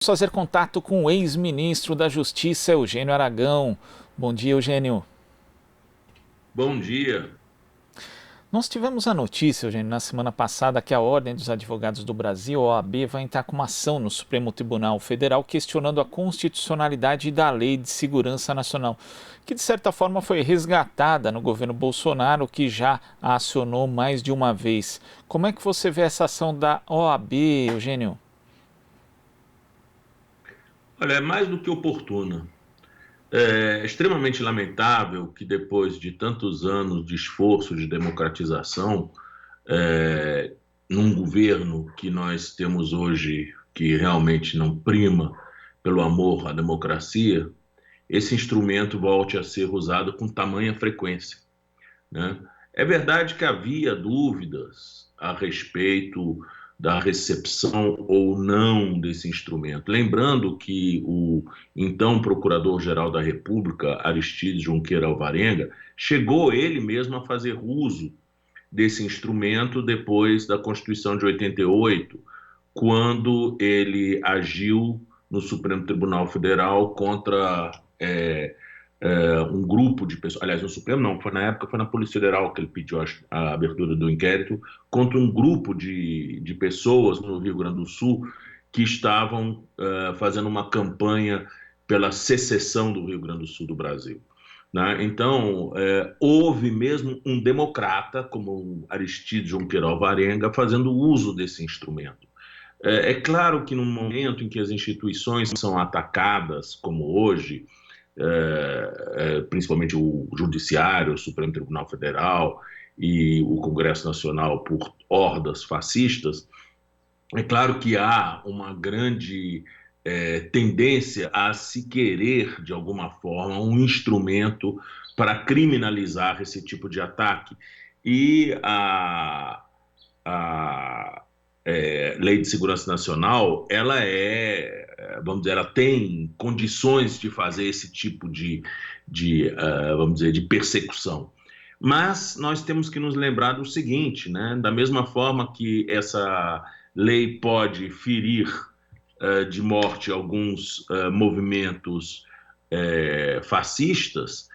Fazer contato com o ex-ministro da Justiça, Eugênio Aragão. Bom dia, Eugênio. Bom dia. Nós tivemos a notícia, Eugênio, na semana passada que a Ordem dos Advogados do Brasil, a OAB, vai entrar com uma ação no Supremo Tribunal Federal questionando a constitucionalidade da Lei de Segurança Nacional, que de certa forma foi resgatada no governo Bolsonaro, que já a acionou mais de uma vez. Como é que você vê essa ação da OAB, Eugênio? Olha, é mais do que oportuna. É extremamente lamentável que depois de tantos anos de esforço de democratização, é, num governo que nós temos hoje, que realmente não prima pelo amor à democracia, esse instrumento volte a ser usado com tamanha frequência, né? É verdade que havia dúvidas a respeito da recepção ou não desse instrumento. Lembrando que o então Procurador-Geral da República, Aristides Junqueira Alvarenga, chegou ele mesmo a fazer uso desse instrumento depois da Constituição de 88, quando ele agiu no Supremo Tribunal Federal contra um grupo de pessoas, aliás, no Supremo não, foi na época, foi na Polícia Federal que ele pediu a abertura do inquérito contra um grupo de pessoas no Rio Grande do Sul que estavam fazendo uma campanha pela secessão do Rio Grande do Sul do Brasil. Né? Então, houve mesmo um democrata, como o Aristides Junqueira Alvarenga, fazendo uso desse instrumento. É claro que no momento em que as instituições são atacadas, como hoje, principalmente o Judiciário, o Supremo Tribunal Federal e o Congresso Nacional por hordas fascistas, é claro que há uma grande tendência a se querer, de alguma forma, um instrumento para criminalizar esse tipo de ataque. E a Lei de Segurança Nacional, ela vamos dizer, ela tem condições de fazer esse tipo vamos dizer, de persecução. Mas nós temos que nos lembrar do seguinte, né? Da mesma forma que essa lei pode ferir de morte alguns movimentos fascistas,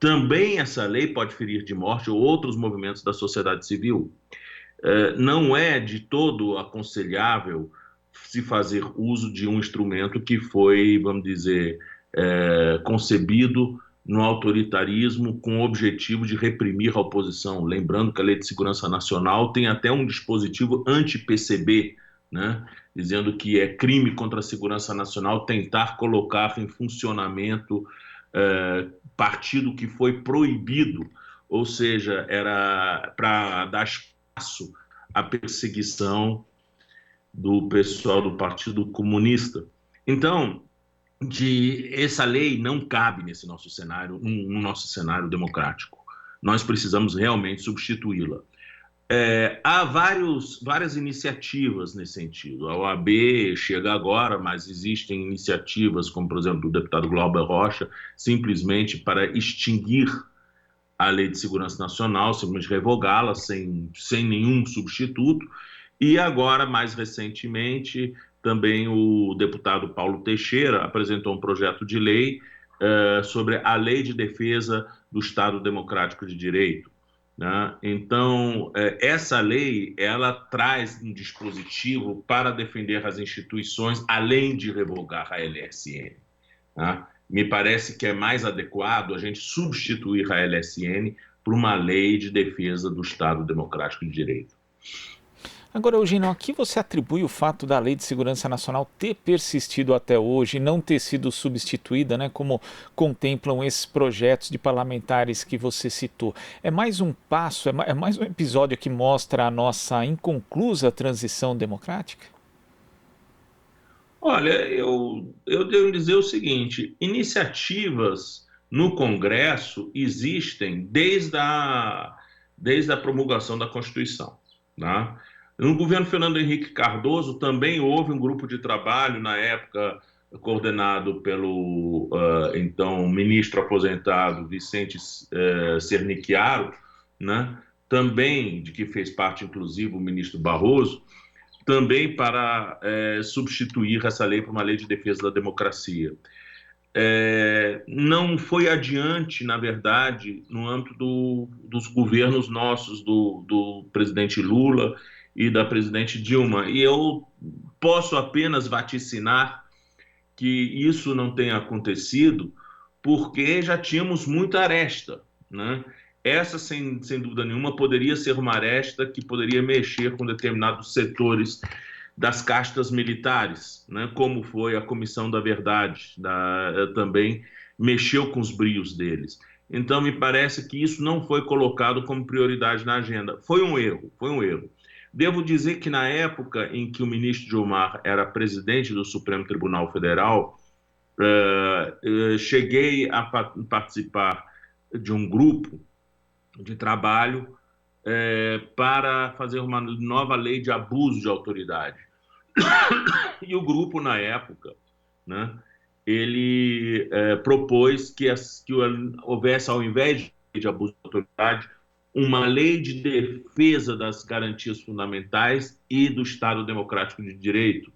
também essa lei pode ferir de morte outros movimentos da sociedade civil. Não é de todo aconselhável se fazer uso de um instrumento que foi, vamos dizer, concebido no autoritarismo com o objetivo de reprimir a oposição. Lembrando que a Lei de Segurança Nacional tem até um dispositivo anti-PCB, né? Dizendo que é crime contra a segurança nacional tentar colocar em funcionamento partido que foi proibido, ou seja, era para dar espaço à perseguição do pessoal do Partido Comunista. Então, essa lei não cabe nesse nosso cenário, no nosso cenário democrático. Nós precisamos realmente substituí-la. Há várias iniciativas nesse sentido. A OAB chega agora, mas existem iniciativas, como, por exemplo, do deputado Glauber Rocha, simplesmente para extinguir a Lei de Segurança Nacional, simplesmente revogá-la sem nenhum substituto. E agora, mais recentemente, também o deputado Paulo Teixeira apresentou um projeto de lei sobre a Lei de Defesa do Estado Democrático de Direito. Né? Então, essa lei, ela traz um dispositivo para defender as instituições, além de revogar a LSN. Né? Me parece que é mais adequado a gente substituir a LSN por uma lei de defesa do Estado Democrático de Direito. Agora, Eugênio, a que você atribui o fato da Lei de Segurança Nacional ter persistido até hoje e não ter sido substituída, né, como contemplam esses projetos de parlamentares que você citou? É mais um passo, é mais um episódio que mostra a nossa inconclusa transição democrática? Olha, eu devo dizer o seguinte: iniciativas no Congresso existem desde a promulgação da Constituição. Né? No governo Fernando Henrique Cardoso também houve um grupo de trabalho, na época coordenado pelo então ministro aposentado Vicente Sernichiaro, né? Também de que fez parte, inclusive, o ministro Barroso, também para substituir essa lei por uma lei de defesa da democracia. Não foi adiante, na verdade, no âmbito dos governos nossos, do presidente Lula e da presidente Dilma. E eu posso apenas vaticinar que isso não tenha acontecido porque já tínhamos muita aresta, né? Essa, sem dúvida nenhuma, poderia ser uma aresta que poderia mexer com determinados setores das castas militares, né? Como foi a Comissão da Verdade, também mexeu com os brios deles. Então, me parece que isso não foi colocado como prioridade na agenda. Foi um erro, foi um erro. Devo dizer que na época em que o ministro Gilmar era presidente do Supremo Tribunal Federal, cheguei a participar de um grupo de trabalho para fazer uma nova lei de abuso de autoridade. E o grupo, na época, né, ele propôs que houvesse, ao invés de abuso de autoridade, uma lei de defesa das garantias fundamentais e do Estado Democrático de Direito,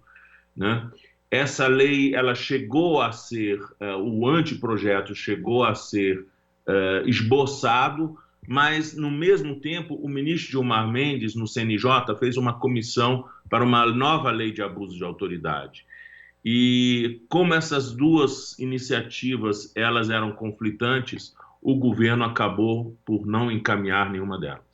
né? Essa lei, ela chegou a ser, o anteprojeto chegou a ser esboçado, mas, no mesmo tempo, o ministro Gilmar Mendes, no CNJ, fez uma comissão para uma nova lei de abuso de autoridade. E como essas duas iniciativas elas eram conflitantes, o governo acabou por não encaminhar nenhuma delas.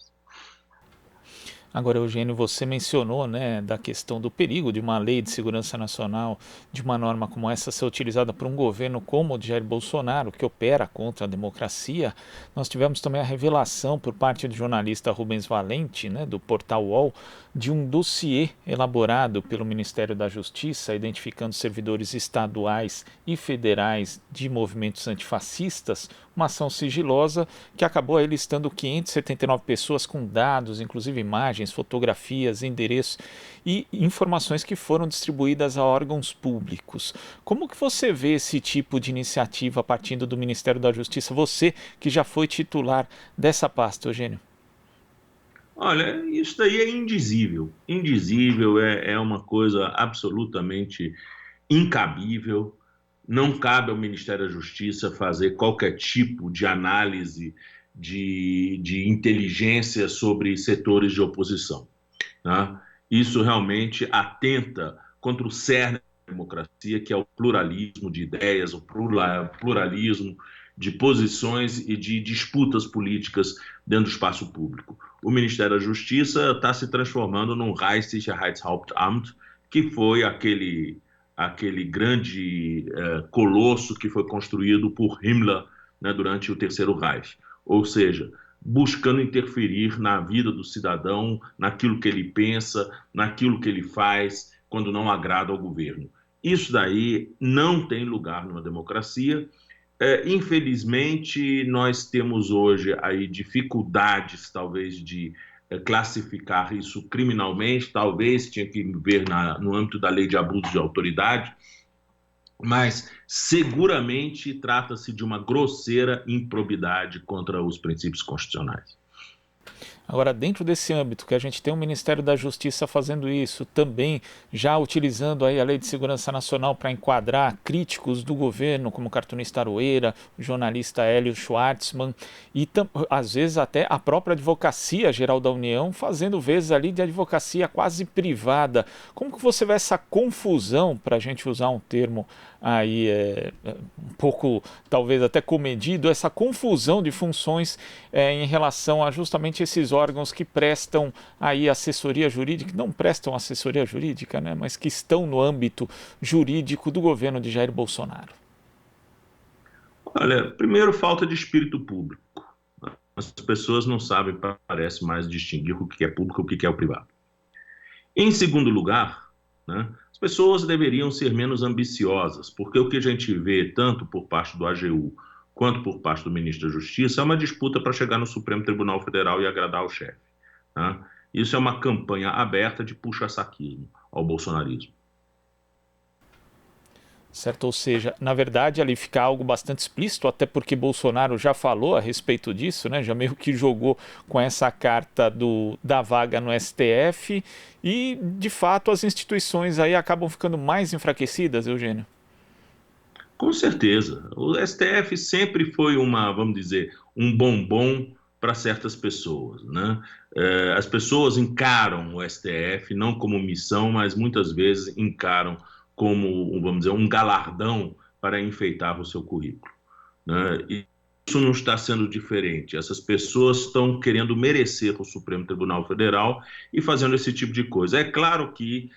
Agora, Eugênio, você mencionou, né, da questão do perigo de uma lei de segurança nacional, de uma norma como essa ser utilizada por um governo como o de Jair Bolsonaro, que opera contra a democracia. Nós tivemos também a revelação por parte do jornalista Rubens Valente, né, do portal UOL, de um dossiê elaborado pelo Ministério da Justiça, identificando servidores estaduais e federais de movimentos antifascistas, uma ação sigilosa que acabou aí listando 579 pessoas com dados, inclusive imagens, fotografias, endereços e informações que foram distribuídas a órgãos públicos. Como que você vê esse tipo de iniciativa partindo do Ministério da Justiça? Você que já foi titular dessa pasta, Eugênio. Olha, isso daí é indizível. Indizível é uma coisa absolutamente incabível. Não cabe ao Ministério da Justiça fazer qualquer tipo de análise de inteligência sobre setores de oposição, tá? Isso realmente atenta contra o cerne da democracia, que é o pluralismo de ideias, o pluralismo de posições e de disputas políticas dentro do espaço público. O Ministério da Justiça está se transformando num Reichssicherheitshauptamt, que foi aquele grande colosso que foi construído por Himmler, né, durante o Terceiro Reich. Ou seja, buscando interferir na vida do cidadão, naquilo que ele pensa, naquilo que ele faz, quando não agrada ao governo. Isso daí não tem lugar numa democracia. Infelizmente, nós temos hoje aí dificuldades, talvez, de classificar isso criminalmente, talvez tinha que ver no âmbito da lei de abuso de autoridade, mas seguramente trata-se de uma grosseira improbidade contra os princípios constitucionais. Agora, dentro desse âmbito, que a gente tem o Ministério da Justiça fazendo isso, também já utilizando aí a Lei de Segurança Nacional para enquadrar críticos do governo, como o cartunista Aroeira, o jornalista Hélio Schwartzman, e às vezes até a própria Advocacia Geral da União, fazendo vezes ali de advocacia quase privada. Como que você vê essa confusão, para a gente usar um termo aí um pouco, talvez até comedido, essa confusão de funções em relação a justamente esses órgãos que prestam aí assessoria jurídica, não prestam assessoria jurídica, né, mas que estão no âmbito jurídico do governo de Jair Bolsonaro? Olha, primeiro, falta de espírito público. As pessoas não sabem, parece mais, distinguir o que é público e o que é o privado. Em segundo lugar, né, as pessoas deveriam ser menos ambiciosas, porque o que a gente vê, tanto por parte do AGU quanto por parte do ministro da Justiça, é uma disputa para chegar no Supremo Tribunal Federal e agradar o chefe, né? Isso é uma campanha aberta de puxa-saquismo ao bolsonarismo. Certo, ou seja, na verdade ali fica algo bastante explícito, até porque Bolsonaro já falou a respeito disso, né? Já meio que jogou com essa carta da vaga no STF e, de fato, as instituições aí acabam ficando mais enfraquecidas, Eugênio. Com certeza. O STF sempre foi vamos dizer, um bombom para certas pessoas, né? As pessoas encaram o STF não como missão, mas muitas vezes encaram como, vamos dizer, um galardão para enfeitar o seu currículo, né? E isso não está sendo diferente. Essas pessoas estão querendo merecer o Supremo Tribunal Federal e fazendo esse tipo de coisa. É claro que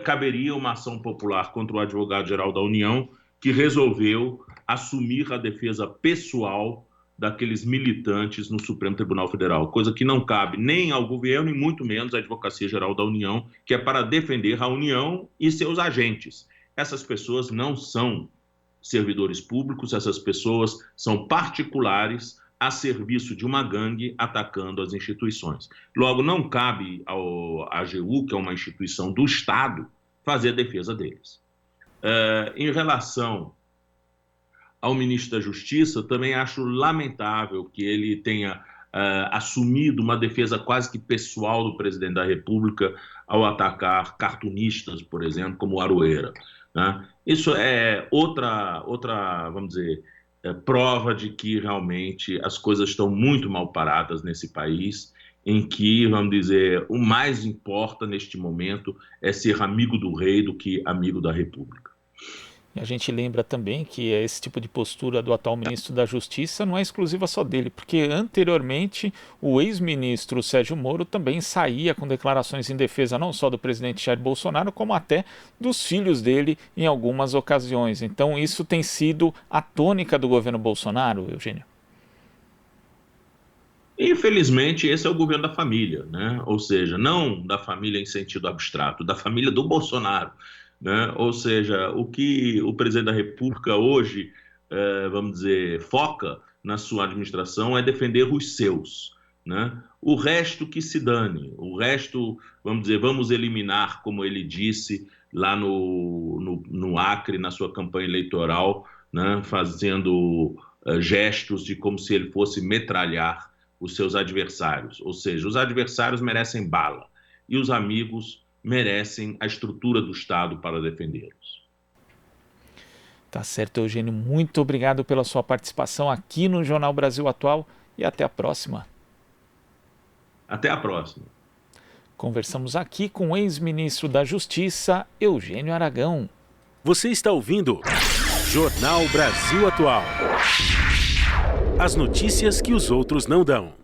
caberia uma ação popular contra o advogado-geral da União, que resolveu assumir a defesa pessoal daqueles militantes no Supremo Tribunal Federal, coisa que não cabe nem ao governo e muito menos à Advocacia Geral da União, que é para defender a União e seus agentes. Essas pessoas não são servidores públicos, essas pessoas são particulares a serviço de uma gangue atacando as instituições. Logo, não cabe ao AGU, que é uma instituição do Estado, fazer a defesa deles. Em relação ao ministro da Justiça, também acho lamentável que ele tenha assumido uma defesa quase que pessoal do presidente da República ao atacar cartunistas, por exemplo, como Aroeira, né? Isso é outra, vamos dizer, prova de que realmente as coisas estão muito mal paradas nesse país, em que, vamos dizer, o mais importa neste momento é ser amigo do rei do que amigo da República. E a gente lembra também que esse tipo de postura do atual ministro da Justiça não é exclusiva só dele, porque anteriormente o ex-ministro Sérgio Moro também saía com declarações em defesa não só do presidente Jair Bolsonaro, como até dos filhos dele em algumas ocasiões. Então isso tem sido a tônica do governo Bolsonaro, Eugênio? Infelizmente, esse é o governo da família, né? Ou seja, não da família em sentido abstrato, da família do Bolsonaro, né? Ou seja, o que o presidente da República hoje, vamos dizer, foca na sua administração é defender os seus, né? O resto que se dane, o resto, vamos dizer, vamos eliminar, como ele disse lá no Acre, na sua campanha eleitoral, né? Fazendo gestos de como se ele fosse metralhar os seus adversários. Ou seja, os adversários merecem bala e os amigos merecem a estrutura do Estado para defendê-los. Tá certo, Eugênio. Muito obrigado pela sua participação aqui no Jornal Brasil Atual e até a próxima. Até a próxima. Conversamos aqui com o ex-ministro da Justiça, Eugênio Aragão. Você está ouvindo Jornal Brasil Atual. As notícias que os outros não dão.